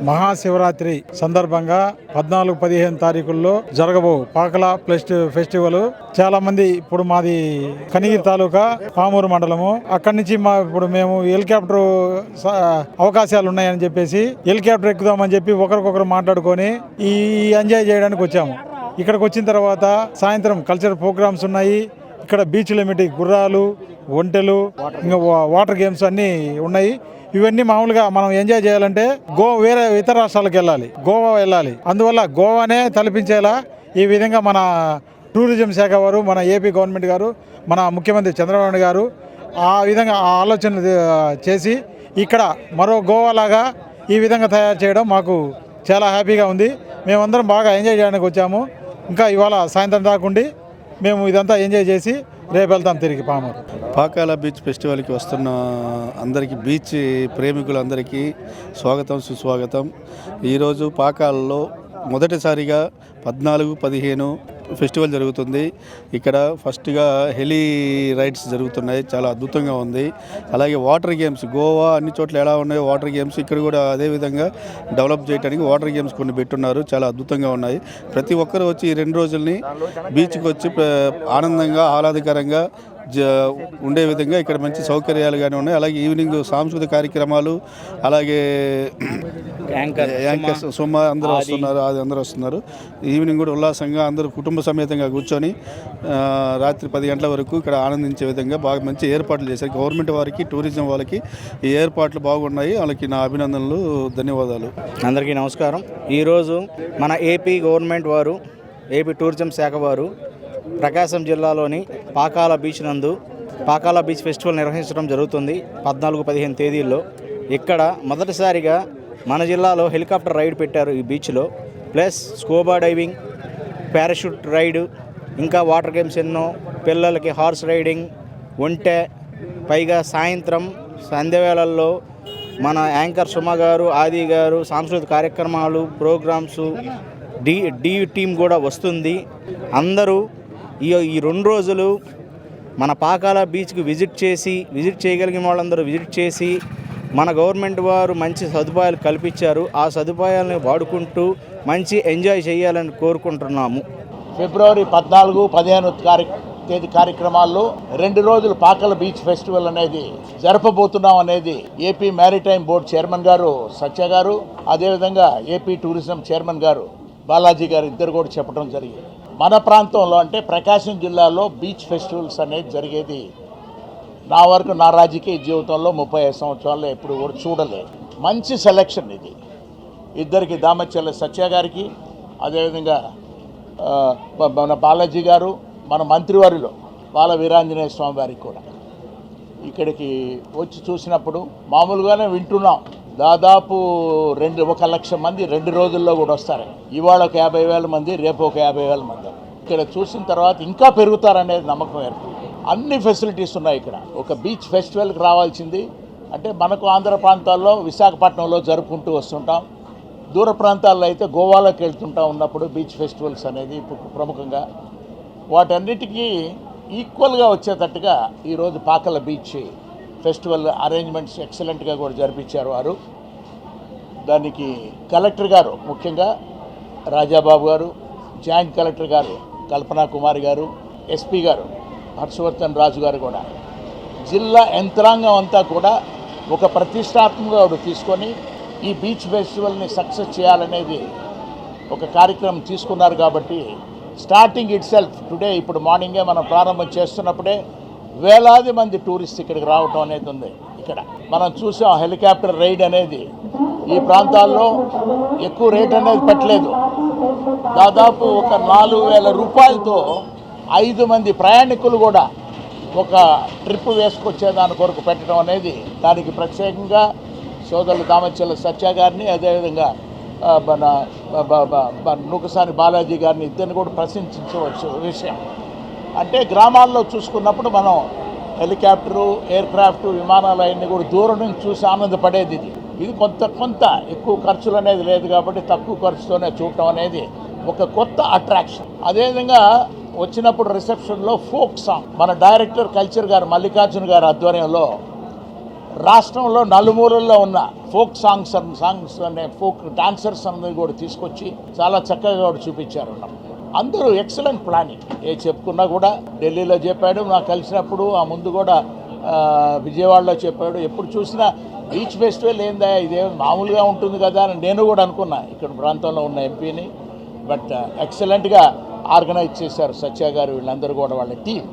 మహాశివరాత్రి సందర్భంగా 14-15 తారీఖుల్లో జరగబో పాకల ఫెస్టివల్. చాలా మంది ఇప్పుడు మాది కనిగిరి తాలూకా పామూరు మండలము. అక్కడి నుంచి ఇప్పుడు మేము హెలికాప్టర్ అవకాశాలు ఉన్నాయని చెప్పేసి హెలికాప్టర్ ఎక్కుదామని చెప్పి ఒకరికొకరు మాట్లాడుకొని ఈ ఎంజాయ్ చేయడానికి వచ్చాము. ఇక్కడికి వచ్చిన తర్వాత సాయంత్రం కల్చరల్ ప్రోగ్రామ్స్ ఉన్నాయి. ఇక్కడ బీచ్ల మిటి గుర్రాలు, ఒంటెలు, ఇంకా వాటర్ గేమ్స్ అన్నీ ఉన్నాయి. ఇవన్నీ మామూలుగా మనం ఎంజాయ్ చేయాలంటే వేరే ఇతర రాష్ట్రాలకు వెళ్ళాలి, గోవా వెళ్ళాలి. అందువల్ల గోవానే తలపించేలా ఈ విధంగా మన టూరిజం శాఖ వారు, మన ఏపీ గవర్నమెంట్ గారు, మన ముఖ్యమంత్రి చంద్రబాబు నాయుడు గారు ఆ విధంగా ఆ ఆలోచనలు చేసి ఇక్కడ మరో గోవా లాగా ఈ విధంగా తయారు చేయడం మాకు చాలా హ్యాపీగా ఉంది. మేమందరం బాగా ఎంజాయ్ చేయడానికి వచ్చాము. ఇంకా ఇవాళ సాయంత్రం దాకుండి మేము ఇదంతా ఎంజాయ్ చేసి రేపు వెళ్తాం తిరిగి పామూరు. పాకాల బీచ్ ఫెస్టివల్కి వస్తున్న అందరికీ, బీచ్ ప్రేమికులందరికీ స్వాగతం, సుస్వాగతం. ఈరోజు పాకాలలో మొదటిసారిగా 14-15 ఫెస్టివల్ జరుగుతుంది. ఇక్కడ ఫస్ట్గా హెలీ రైడ్స్ జరుగుతున్నాయి, చాలా అద్భుతంగా ఉంది. అలాగే వాటర్ గేమ్స్, గోవా అన్ని చోట్ల ఎలా ఉన్నాయో వాటర్ గేమ్స్ ఇక్కడ కూడా అదేవిధంగా డెవలప్ చేయడానికి వాటర్ గేమ్స్ కొన్ని పెట్టున్నారు, చాలా అద్భుతంగా ఉన్నాయి. ప్రతి ఒక్కరు వచ్చి ఈ 2 రోజుల్ని బీచ్కి వచ్చి ఆనందంగా, ఆహ్లాదకరంగా ఉండే విధంగా ఇక్కడ మంచి సౌకర్యాలు కానీ ఉన్నాయి. అలాగే ఈవినింగ్ సాంస్కృతిక కార్యక్రమాలు, అలాగే యాంకర్స్ సుమ అందరూ వస్తున్నారు. ఈవినింగ్ కూడా ఉల్లాసంగా అందరూ కుటుంబ సమేతంగా కూర్చొని రాత్రి 10 గంటల వరకు ఇక్కడ ఆనందించే విధంగా బాగా మంచి ఏర్పాట్లు చేశారు. గవర్నమెంట్ వారికి, టూరిజం వాళ్ళకి ఈ ఏర్పాట్లు బాగున్నాయి. వాళ్ళకి నా అభినందనలు, ధన్యవాదాలు. అందరికీ నమస్కారం. ఈరోజు మన ఏపీ గవర్నమెంట్ వారు, ఏపీ టూరిజం శాఖ వారు ప్రకాశం జిల్లాలోని పాకాల బీచ్ నందు పాకాల బీచ్ ఫెస్టివల్ నిర్వహించడం జరుగుతుంది 14-15 తేదీల్లో. ఇక్కడ మొదటిసారిగా మన జిల్లాలో హెలికాప్టర్ రైడ్ పెట్టారు ఈ బీచ్లో. Plus scuba diving, parachute ride, ఇంకా వాటర్ గేమ్స్ ఎన్నో, పిల్లలకి హార్స్ రైడింగ్, ఒంటె. పైగా సాయంత్రం సంధ్యవేళల్లో మన యాంకర్ సుమ గారు, ఆది గారు సాంస్కృతిక కార్యక్రమాలు, ప్రోగ్రామ్స్, డి టీం కూడా వస్తుంది. అందరూ ఈ 2 రోజులు మన పాకాల బీచ్కి విజిట్ చేయగలిగిన వాళ్ళందరూ విజిట్ చేసి మన గవర్నమెంట్ వారు మంచి సదుపాయాలు కల్పించారు. ఆ సదుపాయాలను వాడుకుంటూ మంచి ఎంజాయ్ చేయాలని కోరుకుంటున్నాము. ఫిబ్రవరి 14-15 తేదీ కార్యక్రమాల్లో 2 రోజులు పాకాల బీచ్ ఫెస్టివల్ అనేది జరపబోతున్నాం అనేది ఏపీ మ్యారిటైమ్ బోర్డు చైర్మన్ గారు సత్య గారు, అదేవిధంగా ఏపీ టూరిజం చైర్మన్ గారు బాలాజీ గారు ఇద్దరు కూడా చెప్పడం జరిగింది. మన ప్రాంతంలో అంటే ప్రకాశం జిల్లాలో బీచ్ ఫెస్టివల్స్ అనేది జరిగేది నా వరకు, నా రాజకీయ జీవితంలో 35 సంవత్సరాల్లో ఎప్పుడు కూడా చూడలేదు. మంచి సెలెక్షన్ ఇది. ఇద్దరికి, దామచర్ల సత్య గారికి, అదేవిధంగా మన బాలాజీ గారు, మన మంత్రివారిలో బాల వీరాంజనేయ స్వామి వారికి కూడా ఇక్కడికి వచ్చి చూసినప్పుడు మామూలుగానే వింటున్నాం. దాదాపు 1,00,000 మంది 2 రోజుల్లో కూడా వస్తారు. ఇవాళ ఒక 50,000 మంది, రేపు ఒక 50,000 మంది. ఇక్కడ చూసిన తర్వాత ఇంకా పెరుగుతారనేది నమ్మకం ఏర్పడింది. అన్ని ఫెసిలిటీస్ ఉన్నాయి ఇక్కడ. ఒక బీచ్ ఫెస్టివల్కి రావాల్సింది అంటే మనకు ఆంధ్ర ప్రాంతాల్లో విశాఖపట్నంలో జరుపుకుంటూ వస్తుంటాం. దూర ప్రాంతాల్లో అయితే గోవాలోకి వెళ్తుంటాం. ఉన్నప్పుడు బీచ్ ఫెస్టివల్స్ అనేది ప్రముఖంగా వాటన్నిటికీ ఈక్వల్గా వచ్చేటట్టుగా ఈరోజు పాకాల బీచ్ ఫెస్టివల్ అరేంజ్మెంట్స్ ఎక్సలెంట్గా కూడా జరిపించారు వారు. దానికి కలెక్టర్ గారు, ముఖ్యంగా రాజాబాబు గారు, జాయింట్ కలెక్టర్ గారు కల్పనా కుమారి గారు, ఎస్పీ గారు హర్షవర్ధన్ రాజు గారు కూడా, జిల్లా యంత్రాంగం అంతా కూడా ఒక ప్రతిష్టాత్మకంగా తీసుకొని ఈ బీచ్ ఫెస్టివల్ని సక్సెస్ చేయాలనేది ఒక కార్యక్రమం తీసుకున్నారు. కాబట్టి స్టార్టింగ్ ఇట్ సెల్ఫ్ టుడే, ఇప్పుడు మార్నింగే మనం ప్రారంభం చేస్తున్నప్పుడే వేలాది మంది టూరిస్ట్ ఇక్కడికి రావటం అనేది ఉంది. ఇక్కడ మనం చూసాం హెలికాప్టర్ రైడ్ అనేది ఈ ప్రాంతాల్లో ఎక్కువ రేట్ అనేది పెట్టలేదు. దాదాపు ఒక 4,000 రూపాయలతో 5 మంది ప్రయాణికులు కూడా ఒక ట్రిప్ వేసుకొచ్చే దాని కొరకు పెట్టడం అనేది, దానికి ప్రత్యేకంగా సోదరులు దామచర్ల సత్య గారిని, అదేవిధంగా మన నూకసాని బాలాజీ గారిని ఇద్దరిని కూడా ప్రశంసించవచ్చు విషయం. అంటే గ్రామాల్లో చూసుకున్నప్పుడు మనం హెలికాప్టరు, ఎయిర్ క్రాఫ్ట్, విమానాలు అవన్నీ కూడా దూరం నుంచి చూసి ఆనందపడేది. ఇది కొంత ఎక్కువ ఖర్చులు అనేది లేదు కాబట్టి తక్కువ ఖర్చుతోనే చూడటం అనేది ఒక కొత్త అట్రాక్షన్. అదేవిధంగా వచ్చినప్పుడు రిసెప్షన్లో ఫోక్ సాంగ్ మన డైరెక్టర్ కల్చర్ గారు మల్లికార్జున గారి ఆధ్వర్యంలో రాష్ట్రంలో నలుమూలల్లో ఉన్న ఫోక్ సాంగ్స్ అనే ఫోక్ డాన్సర్స్ అందరినీ కూడా తీసుకొచ్చి చాలా చక్కగా కూడా చూపించారు. అందరూ ఎక్సలెంట్ ప్లానింగ్. చెప్పుకున్నా కూడా ఢిల్లీలో చెప్పాడు, నాకు కలిసినప్పుడు ఆ ముందు కూడా విజయవాడలో చెప్పాడు. ఎప్పుడు చూసినా బీచ్ ఫెస్టివల్ ఏందా ఇదే మామూలుగా ఉంటుంది కదా అని నేను కూడా అనుకున్నా ఇక్కడ ప్రాంతంలో ఉన్న ఎంపీని. బట్ ఎక్సలెంట్గా ఆర్గనైజ్ చేశారు సత్య గారు, వీళ్ళందరూ కూడా వాళ్ళ టీం.